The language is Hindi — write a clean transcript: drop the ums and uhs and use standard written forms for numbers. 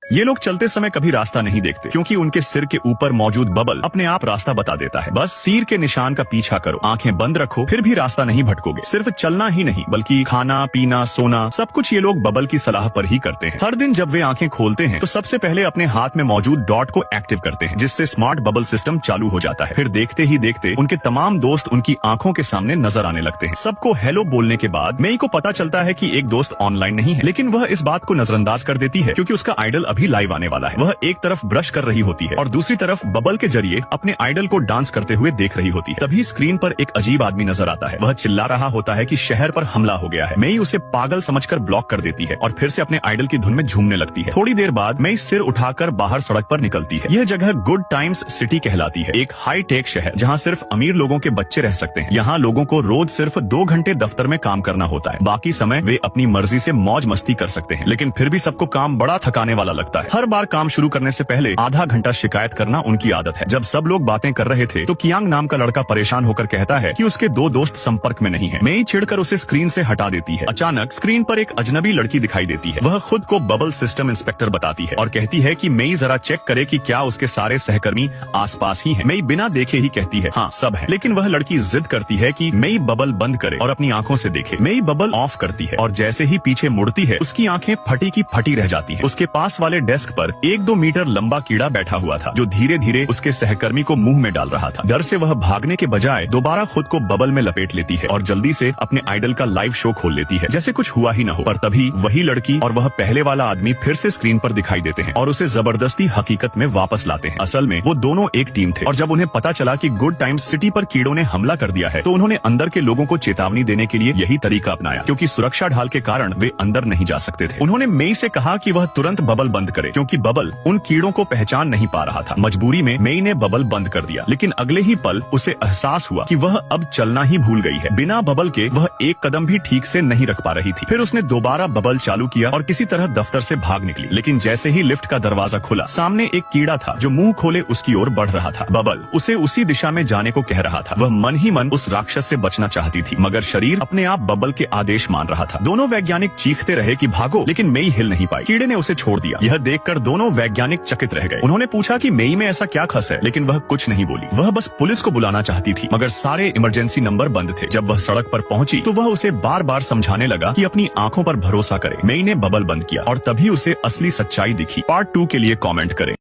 ये लोग चलते समय कभी रास्ता नहीं देखते क्योंकि उनके सिर के ऊपर मौजूद बबल अपने आप रास्ता बता देता है। बस तीर के निशान का पीछा करो, आंखें बंद रखो, फिर भी रास्ता नहीं भटकोगे। सिर्फ चलना ही नहीं बल्कि खाना पीना सोना सब कुछ ये लोग बबल की सलाह पर ही करते हैं। हर दिन जब वे आंखें खोलते हैं तो सबसे पहले अपने हाथ में मौजूद डॉट को एक्टिव करते हैं, जिससे स्मार्ट बबल सिस्टम चालू हो जाता है। फिर देखते ही देखते उनके तमाम दोस्त उनकी आंखों के सामने नजर आने लगते हैं। सबको हेलो बोलने के बाद मेई को पता चलता है कि एक दोस्त ऑनलाइन नहीं है, लेकिन वह इस बात को नजरअंदाज कर देती है क्योंकि उसका आइडल अभी लाइव आने वाला है। वह एक तरफ ब्रश कर रही होती है और दूसरी तरफ बबल के जरिए अपने आइडल को डांस करते हुए देख रही होती है। तभी स्क्रीन पर एक अजीब आदमी नजर आता है। वह चिल्ला रहा होता है कि शहर पर हमला हो गया है। मेई उसे पागल समझकर ब्लॉक कर देती है और फिर से अपने आइडल की धुन में झूमने लगती है। थोड़ी देर बाद मेई सिर उठाकर बाहर सड़क पर निकलती है। यह जगह गुड टाइम्स सिटी कहलाती है, एक हाई टेक शहर जहाँ सिर्फ अमीर लोगों के बच्चे रह सकते हैं। यहाँ लोगों को रोज सिर्फ 2 घंटे दफ्तर में काम करना होता है, बाकी समय वे अपनी मर्जी से मौज मस्ती कर सकते हैं। लेकिन फिर भी सबको काम बड़ा थकाने वाला लगता है। हर बार काम शुरू करने से पहले आधा घंटा शिकायत करना उनकी आदत है। जब सब लोग बातें कर रहे थे तो कियांग नाम का लड़का परेशान होकर कहता है कि उसके 2 दोस्त संपर्क में नहीं है। मेई चिढ़कर उसे स्क्रीन से हटा देती है। अचानक स्क्रीन पर एक अजनबी लड़की दिखाई देती है। वह खुद को बबल सिस्टम इंस्पेक्टर बताती है और कहती है कि मेई जरा चेक करे कि क्या उसके सारे सहकर्मी आसपास ही हैं। मेई बिना देखे ही कहती है हाँ सब है, लेकिन वह लड़की जिद करती है कि मेई बबल बंद करे और अपनी आंखों से देखे। मेई बबल ऑफ करती है और जैसे ही पीछे मुड़ती है उसकी आंखें फटी की फटी रह जाती हैं। उसके पास वाले डेस्क पर 1-2 मीटर लंबा कीड़ा बैठा हुआ था जो धीरे धीरे उसके सहकर्मी को मुंह में डाल रहा था। डर से वह भागने के बजाय दोबारा खुद को बबल में लपेट लेती है और जल्दी से अपने आइडल का लाइव शो खोल लेती है जैसे कुछ हुआ ही न हो। पर तभी वही लड़की और वह पहले वाला आदमी फिर से स्क्रीन पर दिखाई देते हैं और उसे जबरदस्ती हकीकत में वापस लाते हैं। असल में वो दोनों एक टीम थे और जब उन्हें पता चला कि गुड टाइम्स सिटी पर कीड़ों ने हमला कर दिया है तो उन्होंने अंदर के लोगों को चेतावनी देने के लिए यही तरीका अपनाया, क्योंकि सुरक्षा ढाल के कारण वे अंदर नहीं जा सकते थे। उन्होंने मेई से कहा कि वह तुरंत बबल बंद करे क्योंकि बबल उन कीड़ों को पहचान नहीं पा रहा था। मजबूरी में मेई ने बबल बंद कर दिया, लेकिन अगले ही पल उसे एहसास हुआ कि वह अब चलना ही भूल गई है। बिना बबल के वह एक कदम भी ठीक से नहीं रख पा रही थी। फिर उसने दोबारा बबल चालू किया और किसी तरह दफ्तर से भाग निकली, लेकिन जैसे ही लिफ्ट का दरवाजा खुला सामने एक कीड़ा था जो मुंह खोले उसकी ओर बढ़ रहा था। बबल उसे उसी दिशा में जाने को कह रहा था। वह मन ही मन उस राक्षस से बचना चाहती थी, मगर शरीर अपने आप बबल के आदेश मान रहा था। दोनों वैज्ञानिक चीखते रहे कि भागो, लेकिन मेई हिल नहीं पाई। कीड़े ने उसे छोड़ दिया। यह देखकर दोनों वैज्ञानिक चकित रह गए। उन्होंने पूछा कि मेई में ऐसा क्या खस है, लेकिन वह कुछ नहीं बोली। वह बस पुलिस को बुलाना चाहती थी, मगर सारे इमरजेंसी नंबर बंद थे। जब वह सड़क पर पहुंची तो वह उसे बार बार समझाने लगा कि अपनी आंखों पर भरोसा करे। मेई ने बबल बंद किया और तभी उसे असली सच्चाई दिखी। पार्ट 2 के लिए कमेंट करें।